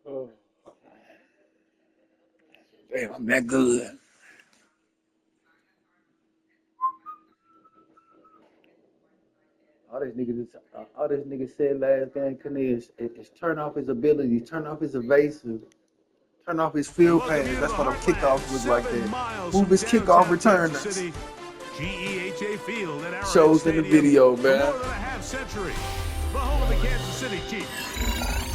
Oh, damn, I'm that good. All this nigga said last game, Kanye, is turn off his ability, turn off his evasive, turn off his And field welcome pass. you to That's the why them Heartland, kickoffs look like 7 that. miles Move from his kickoff downtown Kansas returners. City. GEHA Field at Arrowhead Shows in the Stadium video, for man. more than a half-century. The home of the Kansas City Chiefs.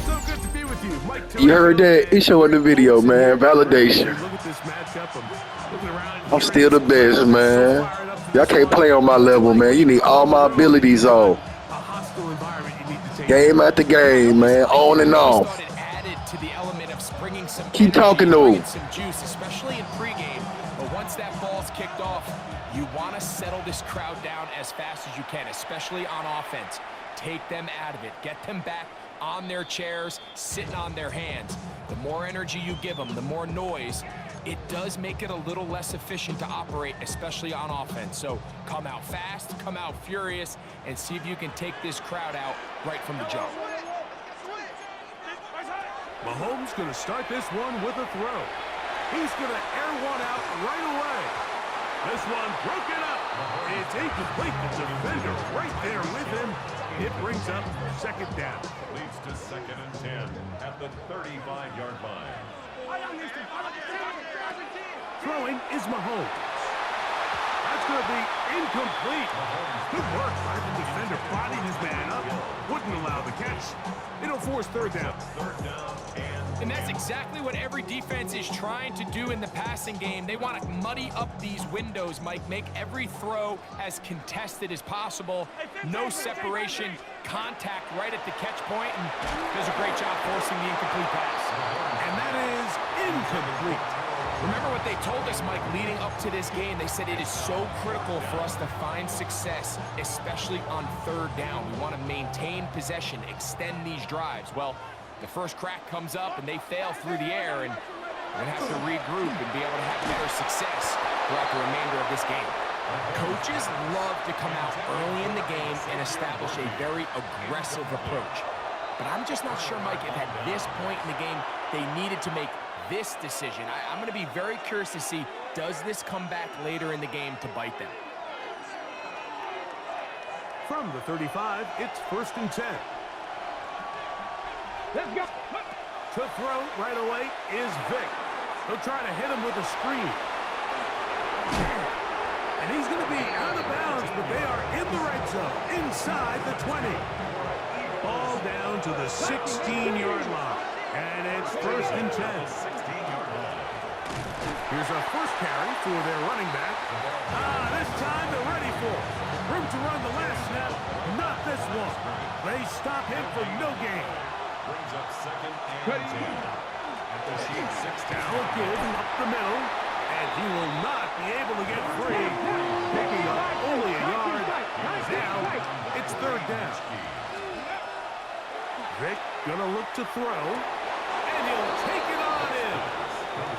So good to be with you, Mike. You heard that? It's showing the video, man. Validation. Look at this matchup. I'm looking around. I'm still the best, man. Y'all can't play on my level, man. You need all my abilities on. A hostile environment you need to take. Game after game, man. On and off. Keep talking to him. Some juice, especially in pregame. But once that ball's kicked off, you want to settle this crowd down as fast as you can, especially on offense. Take them out of it. Get them back on their chairs, sitting on their hands. The more energy you give them, the more noise, it does make it a little less efficient to operate, especially on offense. So come out fast, come out furious, and see if you can take this crowd out right from the jump. Mahomes going to start this one with a throw. He's going to air one out right away. This one broken up. It's incomplete. The defender right there with him. It brings up second down. Leads to 2nd and 10 at the 35-yard line. Throwing is Mahomes. That's going to be incomplete. Good work by the defender. Bodied his man up. Wouldn't allow the catch. It'll force third down. And that's exactly what every defense is trying to do in the passing game. They want to muddy up these windows, Mike, make every throw as contested as possible. No separation, contact right at the catch point, and does a great job forcing the incomplete pass. And that is incomplete. Remember what they told us, Mike, leading up to this game. They said it is so critical for us to find success, especially on third down. We want to maintain possession, extend these drives. Well, the first crack comes up, and they fail through the air, and we're going to have to regroup and be able to have better success throughout the remainder of this game. Coaches love to come out early in the game and establish a very aggressive approach. But I'm just not sure, Mike, if at this point in the game they needed to make this decision. I'm going to be very curious to see, does this come back later in the game to bite them? From the 35, it's 1st and 10. Let's go. To throw right away is Vic. He'll try to hit him with a screen. And he's going to be out of bounds, but they are in the red zone, inside the 20. Ball down to the 16-yard line. And it's 1st and 10. Here's our first carry for their running back. This time they're ready for it. Room to run the last snap. Not this one. They stop him for no gain. Brings up 2nd and 10. At the sheet, 16. Now give up the middle. And he will not be able to get free. Picking up only a yard. Now it's third down. Vic gonna look to throw. And he'll take it on in.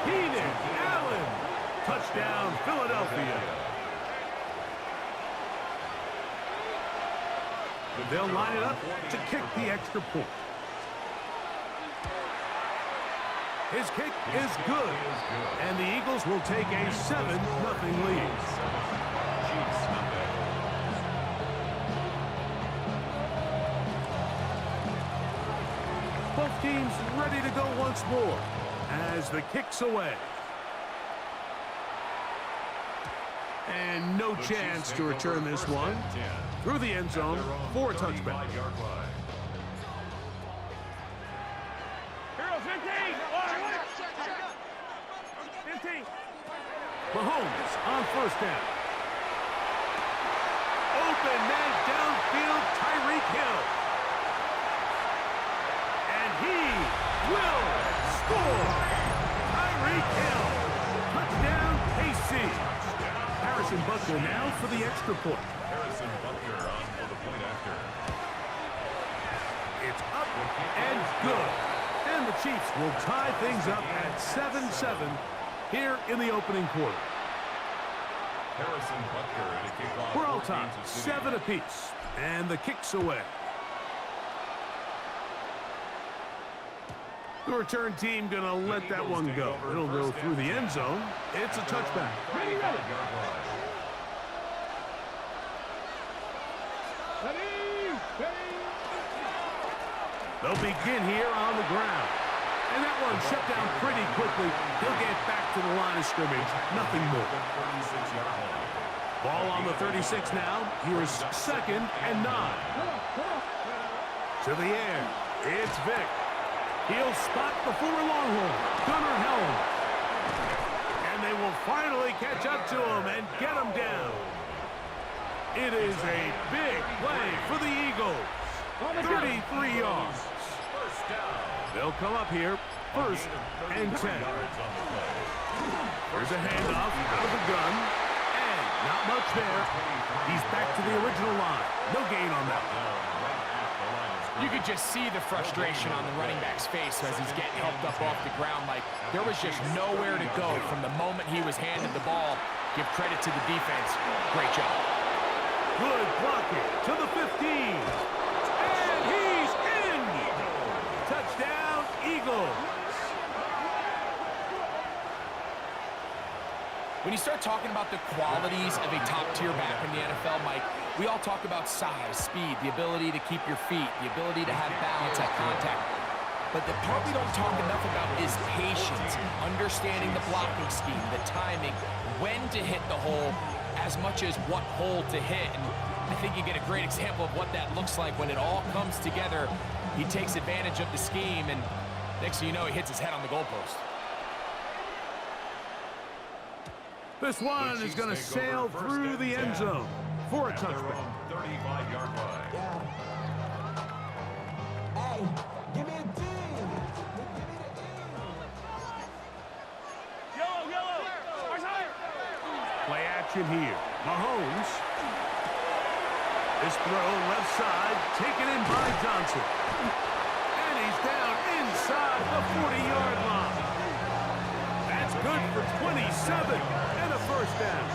Keenan Allen. Touchdown, Philadelphia. They'll line it up to kick the extra point. His kick is good. And the Eagles will take a 7-0 lead. Both teams ready to go once more as the kick's away. And no chance to return this one. Through the end zone for a touchback. Mahomes on first down. Open man downfield, Tyreek Hill. And he will score. Tyreek Hill. Touchdown, KC. Harrison Butker now for the extra point. Harrison Butker on for the point after. It's up and good. And the Chiefs will tie things up at 7-7 here in the opening quarter. Harrison Butker at a kickoff. We're all tied 7 apiece. And the kick's away. The return team going to let that one go. It'll go through the end zone. It's a touchback. They'll begin here on the ground. And that one shut down pretty quickly. He'll get back to the line of scrimmage. Nothing more. Ball on the 36 now. Here's 2nd and 9. To the air. It's Vick. He'll spot the former Longhorn, Gunnar Helm. And they will finally catch up to him and get him down. It is a big play for the Eagles. 33 yards. They'll come up here, 1st and 10. There's a handoff out of the gun. And not much there. He's back to the original line. No gain on that. You could just see the frustration on the running back's face as he's getting helped up off the ground. Like, there was just nowhere to go from the moment he was handed the ball. Give credit to the defense. Great job. Good blocking to the 15. And he's in. Touchdown, Eagles. When you start talking about the qualities of a top-tier back in the NFL, Mike, we all talk about size, speed, the ability to keep your feet, the ability to have balance at contact. But the part we don't talk enough about is patience, understanding the blocking scheme, the timing, when to hit the hole, as much as what hole to hit. And I think you get a great example of what that looks like when it all comes together. He takes advantage of the scheme, and next thing you know, he hits his head on the goalpost. This one is going to sail through the end zone for a touchback. 35-yard line. Hey, give me a D. Play action here. Mahomes. This throw left side, taken in by Johnson. And he's down inside the 40-yard line. That's good for 27 and a first down.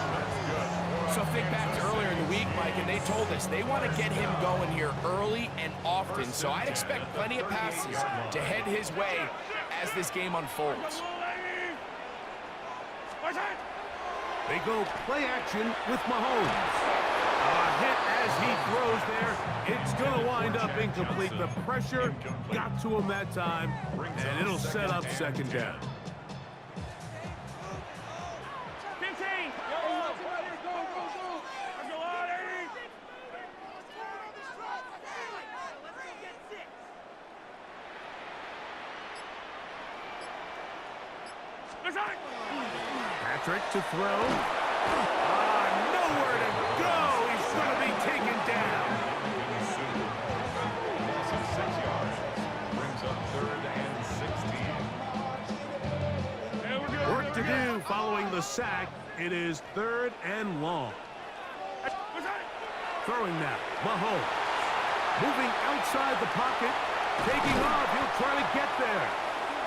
So think back to earlier in the week, Mike, and they told us they want to get him going here early and often. So I'd expect plenty of passes to head his way as this game unfolds. They go play action with Mahomes. A hit as he throws there. It's going to wind up incomplete. The pressure got to him that time, and it'll set up 2nd down. Patrick to throw. Nowhere to go. He's going to be taken down. Loss of 6 yards. Brings up 3rd and 16. Work to do following the sack. It is 3rd and long. Throwing now. Mahomes. Moving outside the pocket. Taking off. He'll try to get there.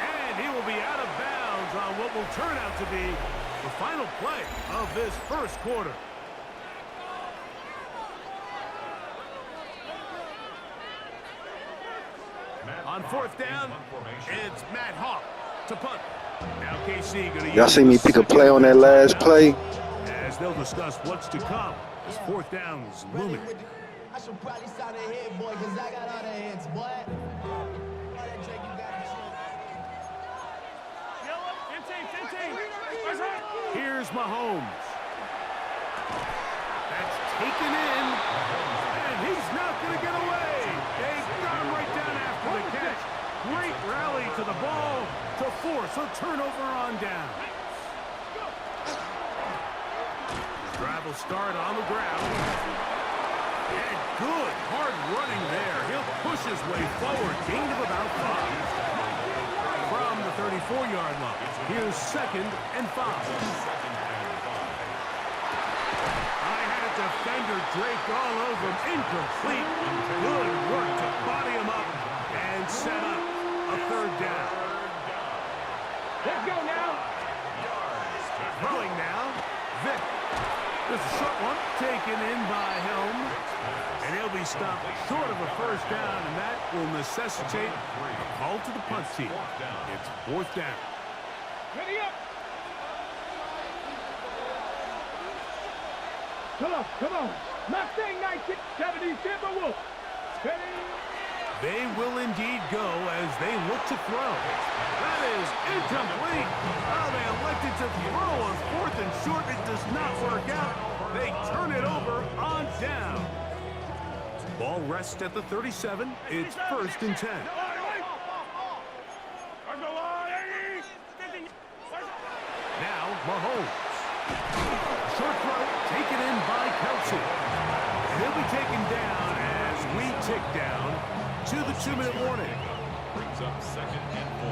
And he will be out of bounds on what will turn out to be the final play of this first quarter. On 4th down, it's Matt Hawk to punt. Now KC going to Y'all see me pick a play on that last play? as they'll discuss what's to come. As 4th down is looming. I should probably sign a hit, boy, because I got all the hits, boy. Here's Mahomes. That's taken in, and he's not going to get away. They got him right down after the catch. Great rally to the ball to force a turnover on down. Drive will start on the ground. And good hard running there. He'll push his way forward. Gain of about 5. From the 34-yard line. Here's 2nd and 5. I had a defender draped all over him. Incomplete. Good work to body him up and set up a 3rd down. Let's go now. Throwing now. Vick. This is a short one taken in by Helm. And he'll be stop short of a first down, and that will necessitate a call to the punt team. It's fourth down. Ready up. Come on, come on. Mustang 1970 Timberwolves. Ready. They will indeed go as they look to throw. That is incomplete. Oh, they elected to throw on fourth and short. It does not work out. They turn it over on down. Ball rests at the 37. It's first and 10. Now, Mahomes. Short throw taken in by Kelsey. He'll be taken down as we tick down to the 2-minute warning. Brings up second and 4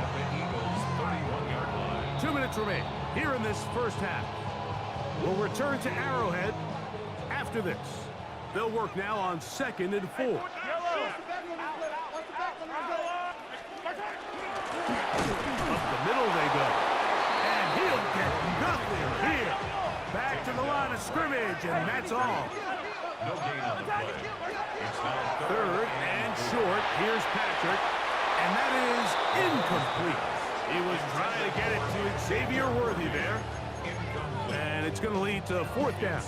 at the Eagles' 31-yard line. 2 minutes remain here in this first half. We'll return to Arrowhead after this. They'll work now on 2nd and 4. Up the middle they go. And he'll get nothing here. Back to the line of scrimmage, and that's all. No gain on the play. It's now Third and short. Here's Patrick. And that is incomplete. He was trying to get it to Xavier Worthy there. And it's going to lead to fourth down.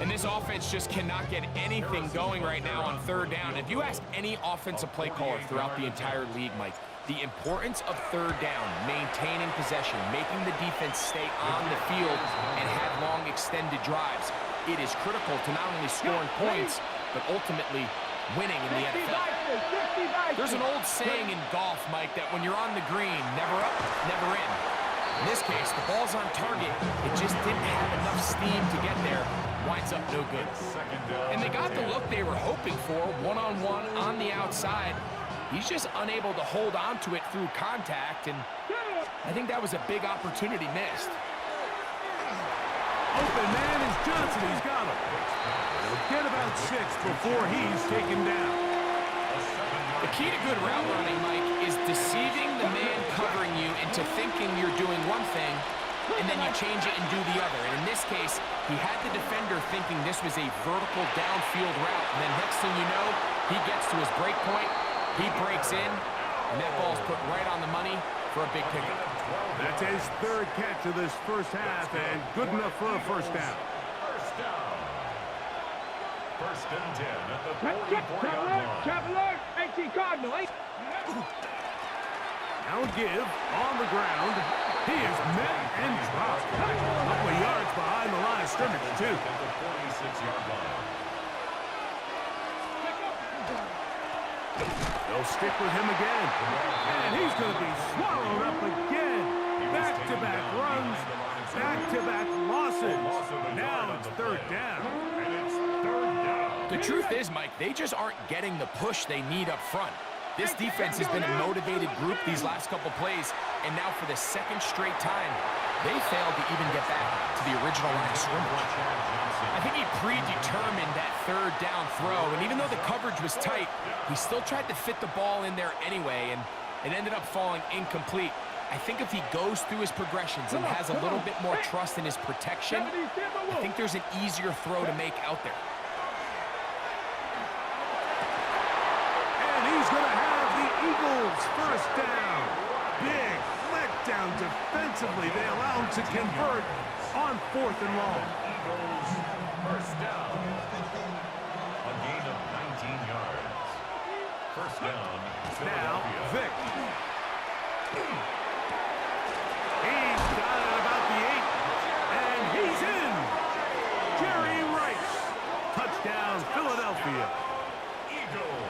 And this offense just cannot get anything going right now on third down. If you ask any offensive play caller throughout the entire league, Mike, the importance of third down, maintaining possession, making the defense stay on the field and have long extended drives, it is critical to not only scoring points, but ultimately winning in the NFL. There's an old saying in golf, Mike, that when you're on the green, never up, never in. In this case, the ball's on target. It just didn't have enough steam to get there. Winds up no good. And they got the look they were hoping for, one-on-one on the outside. He's just unable to hold on to it through contact, and I think that was a big opportunity missed. Open man is Johnson. He's got him. He'll get about 6 before he's taken down. The key to good route running, Mike, is deceiving the man covering you into thinking you're doing one thing, and then you change it and do the other. And in this case, he had the defender thinking this was a vertical downfield route, and then next thing you know, he gets to his break point, he breaks in, and that ball's put right on the money for a big pickup. That's his third catch of this first half, and good enough for a first down. First down. First and 10 at the Check, 44-yard line. traveler, 18 Cardinal. Now give on the ground. He is met and dropped. A couple of yards behind the line of scrimmage, too. At the 46-yard line. They'll stick with him again. And he's going to be swallowed up again. Back-to-back runs, back-to-back losses. Now it's third down. And it's third down. The truth is, Mike, they just aren't getting the push they need up front. This defense has been a motivated group these last couple plays, and now for the second straight time, they failed to even get back to the original line of scrimmage. I think he predetermined that third down throw, and even though the coverage was tight, he still tried to fit the ball in there anyway, and it ended up falling incomplete. I think if he goes through his progressions and has a little bit more trust in his protection, I think there's an easier throw to make out there. And he's going to have the Eagles first down. Big letdown defensively. They allow him to convert on fourth and long. Eagles first down. A gain of 19 yards. First down. Now, Philadelphia. Vic. He's got it about the 8, and he's in. Jerry Rice. Touchdown, Philadelphia. Eagles.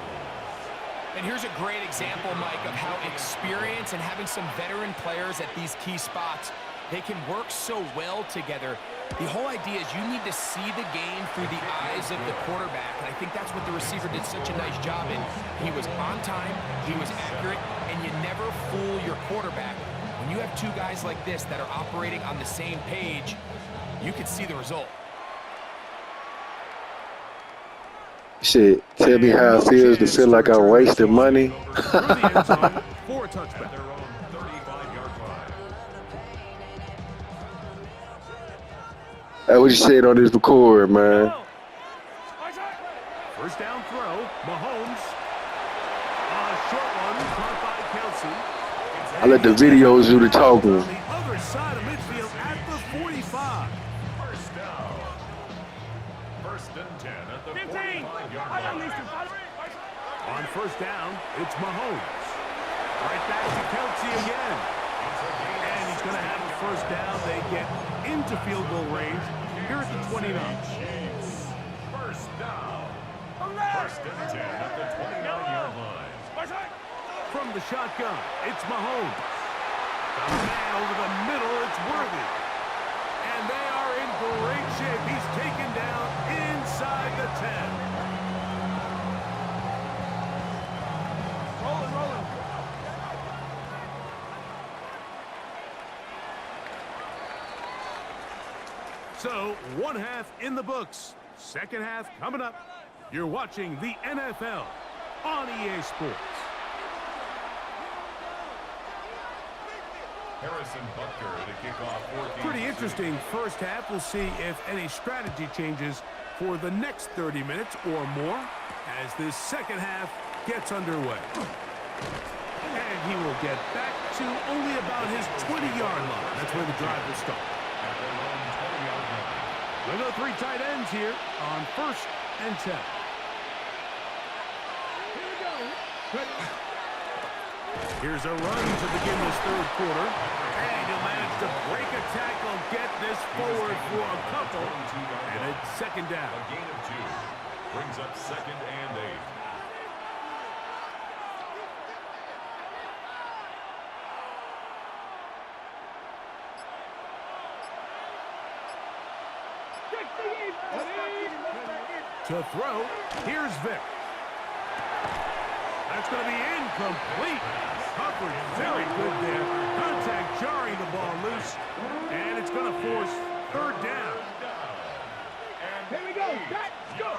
And here's a great example, Mike, of how experience and having some veteran players at these key spots, they can work so well together. The whole idea is you need to see the game through the eyes of the quarterback, and I think that's what the receiver did such a nice job in. He was on time, he was accurate, and you never fool your quarterback. When you have two guys like this that are operating on the same page, you can see the result. Shit, tell me how it feels to feel like I'm wasting money. Through the end zone for a touchback. At their own 35-yard line. Hey, what you said on this record, man? First down throw, Mahomes. Short one, caught by Kelsey. I let the videos do the talking. On the other side of midfield at the 45. First down. First and 10 at the 15. 45-yard line. On first down, it's Mahomes. Right back to Kelsey again. And he's going to have a first down. They get into field goal range here at the 29. First down. First and 10 at the 29-yard line. From the shotgun, it's Mahomes. Got a man over the middle, it's Worthy. And they are in great shape. He's taken down inside the 10. Rolling. So, one half in the books. Second half coming up. You're watching the NFL on EA Sports. Harrison Butker to kick off 14. Pretty interesting first half. We'll see if any strategy changes for the next 30 minutes or more as this second half gets underway. And he will get back to only about his 20-yard line. That's where the drive will start. At their own 20-yard line. We'll go three tight ends here on first and 10. Here's a run to begin this third quarter. And he'll manage to break a tackle, get this forward for a couple. And it's second down. A gain of 2. Brings up second and 8. To throw, here's Vic. That's going to be incomplete. Hubbard, very good there. Contact jarring the ball loose. And it's going to force third down. Here we go. Let's go.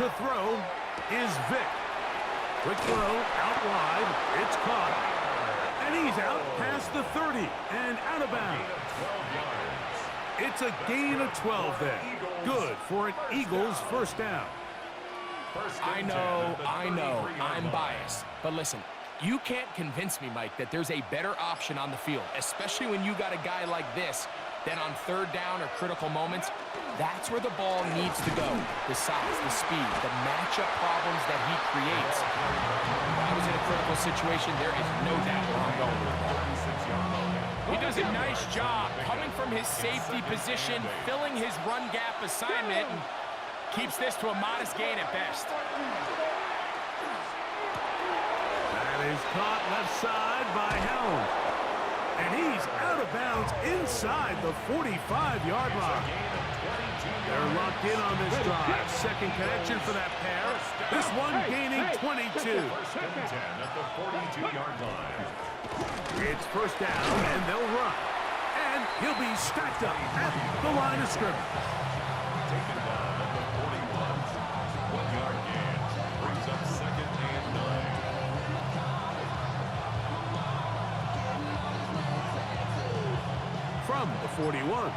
To throw is Vic. Quick throw out wide. It's caught. And he's out past the 30 and out of bounds. It's a gain of 12 there. Good for an Eagles first down. I know, I'm biased. But listen, you can't convince me, Mike, that there's a better option on the field, especially when you got a guy like this, then on third down or critical moments, that's where the ball needs to go. The size, the speed, the matchup problems that he creates. If I was in a critical situation, there is no doubt where I'm going with that. He does a nice job coming from his safety position, filling his run gap assignment, and keeps this to a modest gain at best. That is caught left side by Helm. And he's out of bounds inside the 45-yard line. They're locked in on this drive. Second connection for that pair. This one gaining 22. First and 10 at the 42-yard line. It's first down, and they'll run. And he'll be stacked up at the line of scrimmage. Taken down at the 41. 1-yard gain. Brings up second and 9. From the 41,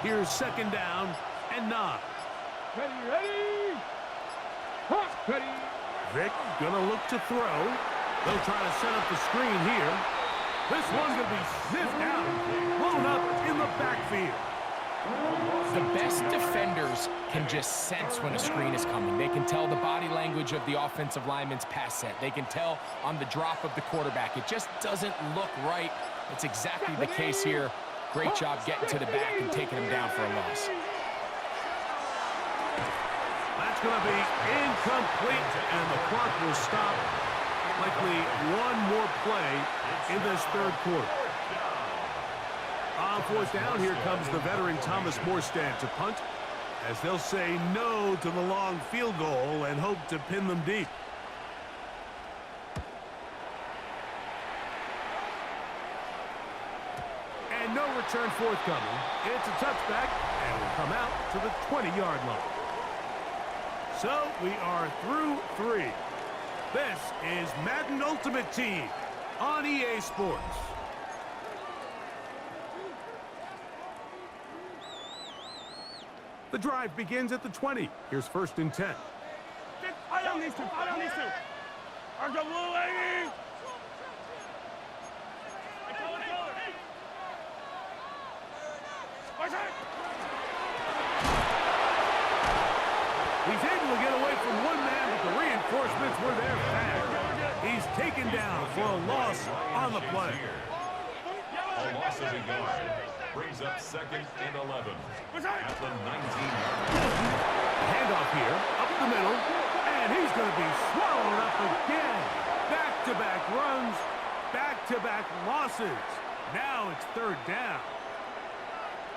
here's second down and 9. Ready. Hot, ready. Vic gonna look to throw. They'll try to set up the screen here. This one's gonna be sniffed out, blown up in the backfield. The best defenders can just sense when a screen is coming. They can tell the body language of the offensive lineman's pass set. They can tell on the drop of the quarterback. It just doesn't look right. It's exactly the case here. Great job getting to the back and taking him down for a loss. That's going to be incomplete, and the clock will stop. Likely one more play in this third quarter. On fourth down, here comes the veteran Thomas Morstead to punt, as they'll say no to the long field goal and hope to pin them deep. And no return forthcoming. It's a touchback, and will come out to the 20-yard line. So we are through 3. This is Madden Ultimate Team on EA Sports. The drive begins at the 20. Here's 1st and 10. I don't need to. I'm the blue lady. He's able to get away from one man, but the reinforcements were there fast. He's taken down for a loss on the play. A loss of a yard brings up 2nd and 11 at the 19-yard line. Handoff here, up the middle, and he's going to be swallowed up again. Back-to-back runs, back-to-back losses. Now it's 3rd down.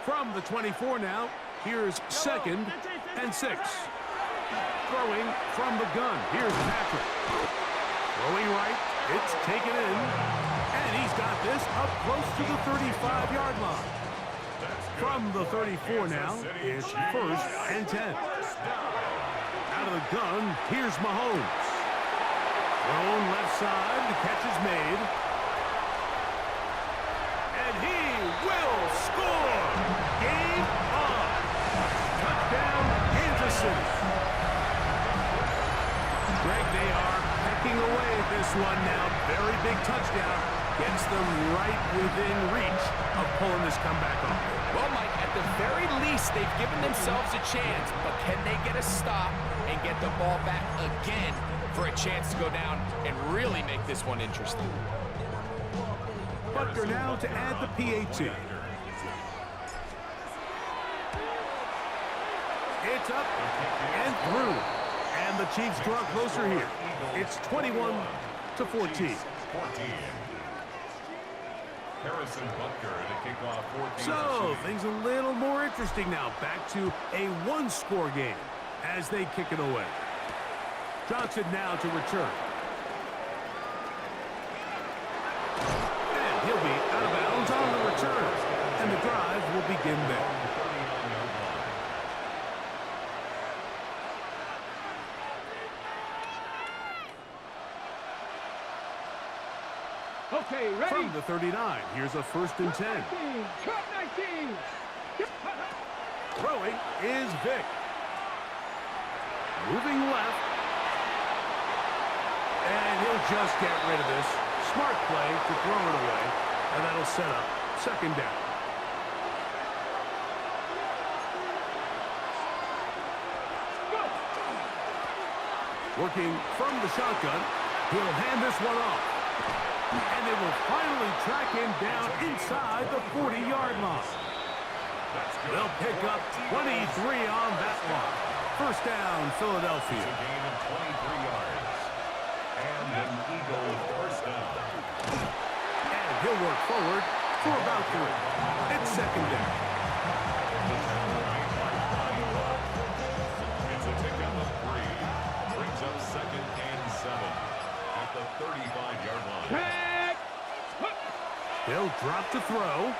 From the 24 now, here's 2nd and 6. Throwing from the gun, here's Patrick. Throwing right, it's taken in, and he's got this up close to the 35-yard line. From the 34 now, it's 1st and 10. Out of the gun, here's Mahomes. Thrown left side, the catch is made. And he will score! Game on! Touchdown, Kansas City. Greg, they are pecking away at this one now. Very big touchdown. Gets them right within reach of pulling this comeback off. Well, Mike, at the very least, they've given themselves a chance, but can they get a stop and get the ball back again for a chance to go down and really make this one interesting? Butker now to add the PAT. It's up and through. And the Chiefs draw closer here. It's 21-14. Harrison Butker to kick off 14. So, things a little more interesting now. Back to a one-score game as they kick it away. Johnson now to return. And he'll be out of bounds on the return. And the drive will begin there. Okay, ready? From the 39, here's a 1st and 10. 19. Cut 19. Throwing is Vic. Moving left. And he'll just get rid of this. Smart play to throw it away. And that'll set up 2nd down. Working from the shotgun. He'll hand this one off. And they will finally track him down inside the 40-yard line. They'll pick up 23 on that one. 1st down, Philadelphia. It's a gain of 23 yards. And an Eagle 1st down. And he'll work forward for about 3. It's 2nd down. It's a pickup of 3. Brings up 2nd and 7 at the 35-yard line. They'll drop to throw.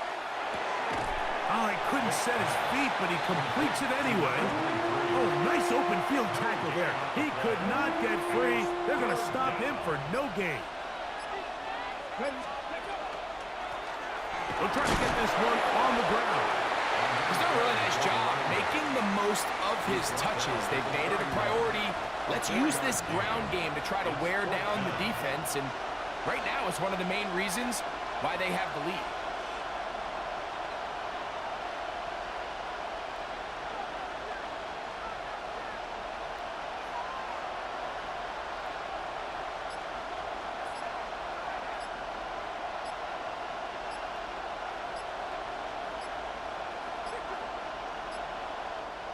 Oh, he couldn't set his feet, but he completes it anyway. Oh, nice open field tackle there. He could not get free. They're going to stop him for no gain. They'll try to get this one on the ground. He's done a really nice job making the most of his touches. They've made it a priority. Let's use this ground game to try to wear down the defense, and right now it's one of the main reasons why they have the lead.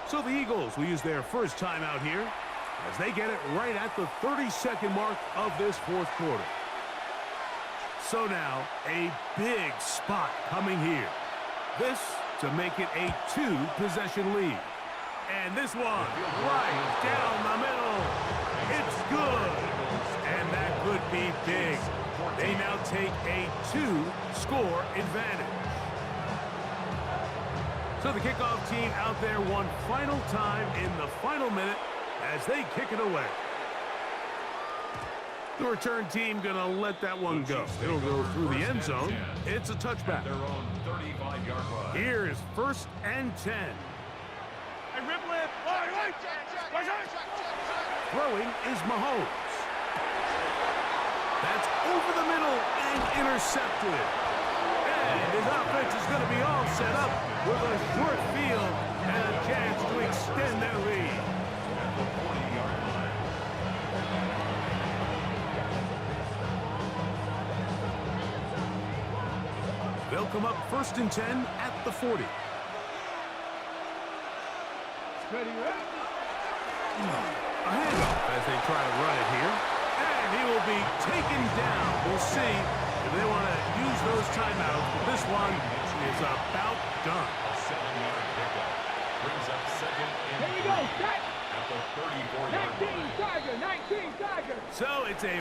So the Eagles will use their first timeout here as they get it right at the 32nd mark of this 4th quarter. So now, a big spot coming here. This to make it a 2-possession lead. And this one, right down the middle. It's good. And that could be big. They now take a 2-score advantage. So the kickoff team out there one final time in the final minute as they kick it away. The return team going to let that one go. It'll go through the end zone. It's a touchback. Their own 35-yard line. Here's 1st and 10. Hey, Throwing is Mahomes. That's over the middle and intercepted. And his offense is going to be all set up with a short field and a chance to extend their lead. At the 40-yard line. They'll come up 1st and 10 at the 40. Ready, ready? A handoff as they try to run it here. And he will be taken down. We'll see if they want to use those timeouts. But this one is about done. A 7-yard pickup. Brings up 2nd and Here we go, 3 set. at the 34-yard line. 19 Tiger, 19 Tiger. So it's a